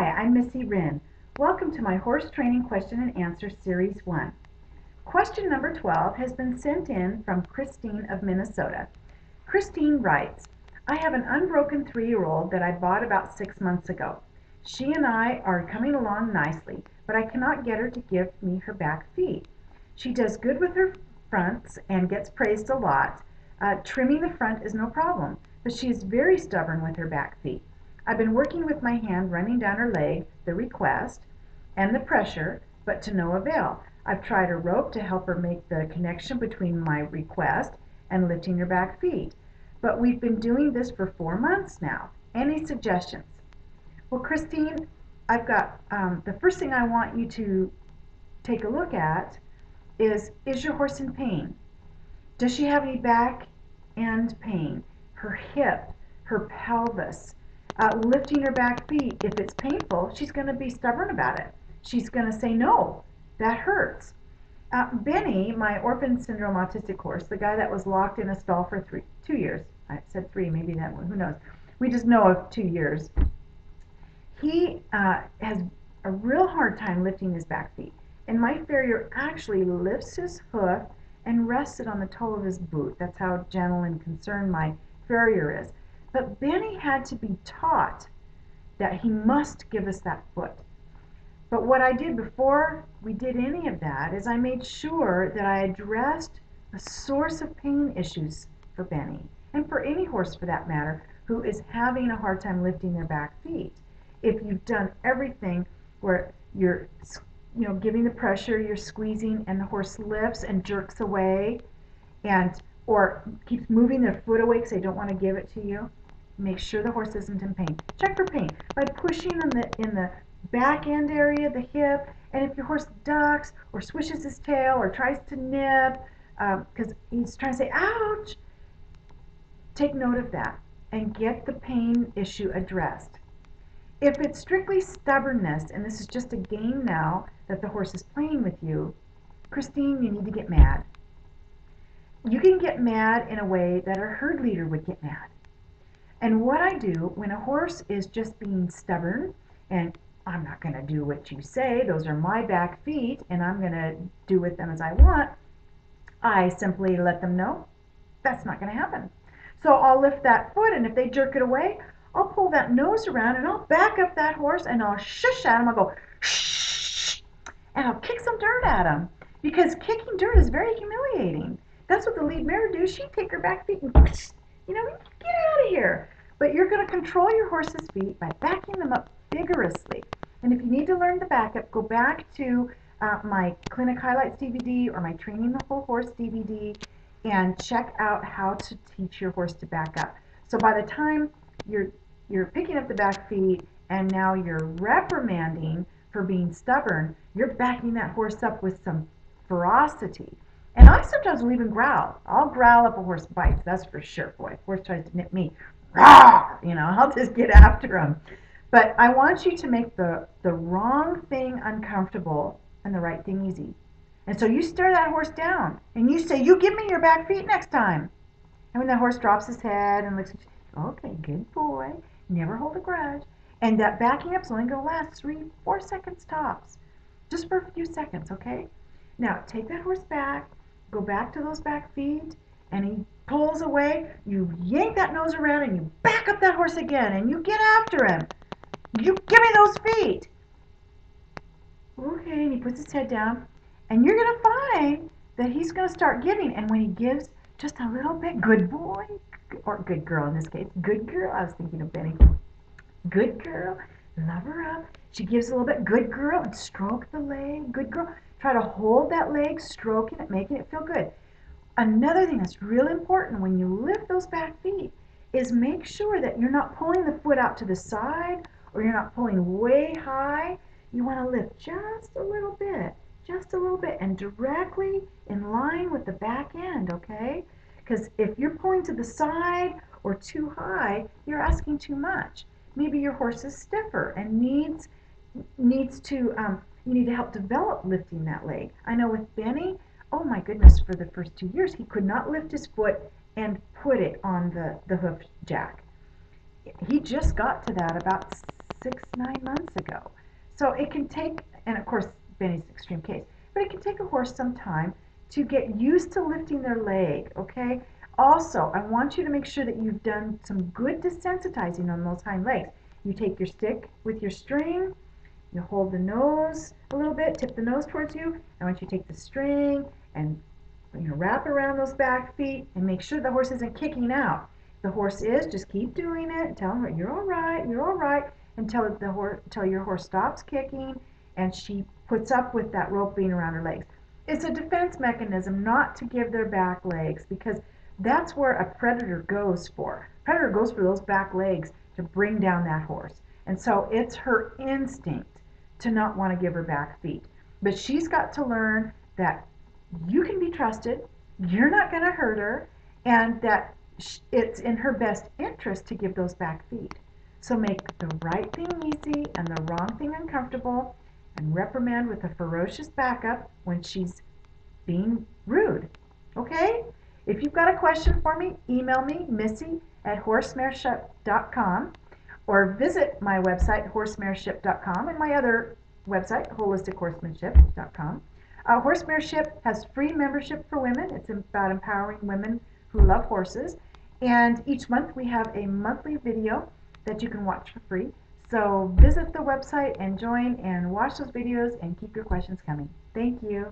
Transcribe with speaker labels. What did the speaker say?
Speaker 1: Hi, I'm Missy Wryn. Welcome to my horse training question and answer series 1. Question number 12 has been sent in from Kristine of Minnesota. Kristine writes, I have an unbroken 3-year-old that I bought about 6 months ago. She and I are coming along nicely, but I cannot get her to give me her back feet. She does good with her fronts and gets praised a lot. Trimming the front is no problem, but she is very stubborn with her back feet. I've been working with my hand running down her leg, the request, and the pressure, but to no avail. I've tried a rope to help her make the connection between my request and lifting her back feet. But we've been doing this for 4 months now. Any suggestions? Well, Kristine, I've got the first thing I want you to take a look at is your horse in pain? Does she have any back end pain? Her hip, her pelvis? Lifting her back feet, if it's painful, she's going to be stubborn about it. She's going to say, no, that hurts. Benny, my orphan syndrome autistic horse, the guy that was locked in a stall for 2 years, I said 3, maybe that one, who knows. We just know of 2 years. He has a real hard time lifting his back feet. And my farrier actually lifts his hoof and rests it on the toe of his boot. That's how gentle and concerned my farrier is. But Benny had to be taught that he must give us that foot. But what I did before we did any of that is I made sure that I addressed the source of pain issues for Benny, and for any horse for that matter, who is having a hard time lifting their back feet. If you've done everything where you're giving the pressure, you're squeezing, and the horse lifts and jerks away, or keeps moving their foot away because they don't want to give it to you, make sure the horse isn't in pain. Check for pain by pushing in the back end area, the hip, and if your horse ducks or swishes his tail or tries to nip because he's trying to say, ouch, take note of that and get the pain issue addressed. If it's strictly stubbornness, and this is just a game now that the horse is playing with you, Kristine, you need to get mad. You can get mad in a way that a herd leader would get mad. And what I do when a horse is just being stubborn, and I'm not going to do what you say, those are my back feet, and I'm going to do with them as I want, I simply let them know that's not going to happen. So I'll lift that foot, and if they jerk it away, I'll pull that nose around, and I'll back up that horse, and I'll shush at him. I'll go, shh, and I'll kick some dirt at him, because kicking dirt is very humiliating. That's what the lead mare do. She'd take her back feet and, get out of here. But you're going to control your horse's feet by backing them up vigorously. And if you need to learn the backup, go back to my Clinic Highlights DVD or my Training the Whole Horse DVD and check out how to teach your horse to back up. So by the time you're picking up the back feet and now you're reprimanding for being stubborn, you're backing that horse up with some ferocity. And I sometimes will even growl. I'll growl if a horse bites, that's for sure. Boy, if a horse tries to nip me, rah, I'll just get after him. But I want you to make the wrong thing uncomfortable and the right thing easy. And so you stare that horse down and you say, you give me your back feet next time. And when that horse drops his head and looks at you, okay, good boy, never hold a grudge. And that backing up's only going to last 3-4 seconds tops. Just for a few seconds, okay? Now, take that horse back, go back to those back feet, and he pulls away, you yank that nose around and you back up that horse again and you get after him. You give me those feet. Okay, and he puts his head down, and you're going to find that he's going to start giving, and when he gives just a little bit, good boy, or good girl in this case, good girl, I was thinking of Benny, good girl, love her up, she gives a little bit, good girl, and stroke the leg, good girl, try to hold that leg, stroking it, making it feel good. Another thing that's really important when you lift those back feet is make sure that you're not pulling the foot out to the side or you're not pulling way high. You want to lift just a little bit and directly in line with the back end, okay? Because if you're pulling to the side or too high, you're asking too much. Maybe your horse is stiffer and needs to, you need to help develop lifting that leg. I know with Benny, oh my goodness, for the first 2 years, he could not lift his foot and put it on the hoof jack. He just got to that about 6, 9 months ago. So it can take, and of course Benny's an extreme case, but it can take a horse some time to get used to lifting their leg, okay? Also, I want you to make sure that you've done some good desensitizing on those hind legs. You take your stick with your string, you hold the nose a little bit, tip the nose towards you. I want you to take the string and wrap around those back feet and make sure the horse isn't kicking out. If the horse is, just keep doing it. Tell him you're all right, until your horse stops kicking and she puts up with that rope being around her legs. It's a defense mechanism not to give their back legs, because that's where a predator goes for. Predator goes for those back legs to bring down that horse. And so it's her instinct to not want to give her back feet. But she's got to learn that you can be trusted, you're not going to hurt her, and that it's in her best interest to give those back feet. So make the right thing easy and the wrong thing uncomfortable, and reprimand with a ferocious backup when she's being rude. Okay? If you've got a question for me, email me, missy@horsemareship.com, or visit my website, horsemareship.com, and my other website, holistichorsemanship.com. Horsemareship has free membership for women. It's about empowering women who love horses. And each month we have a monthly video that you can watch for free. So visit the website and join and watch those videos and keep your questions coming. Thank you.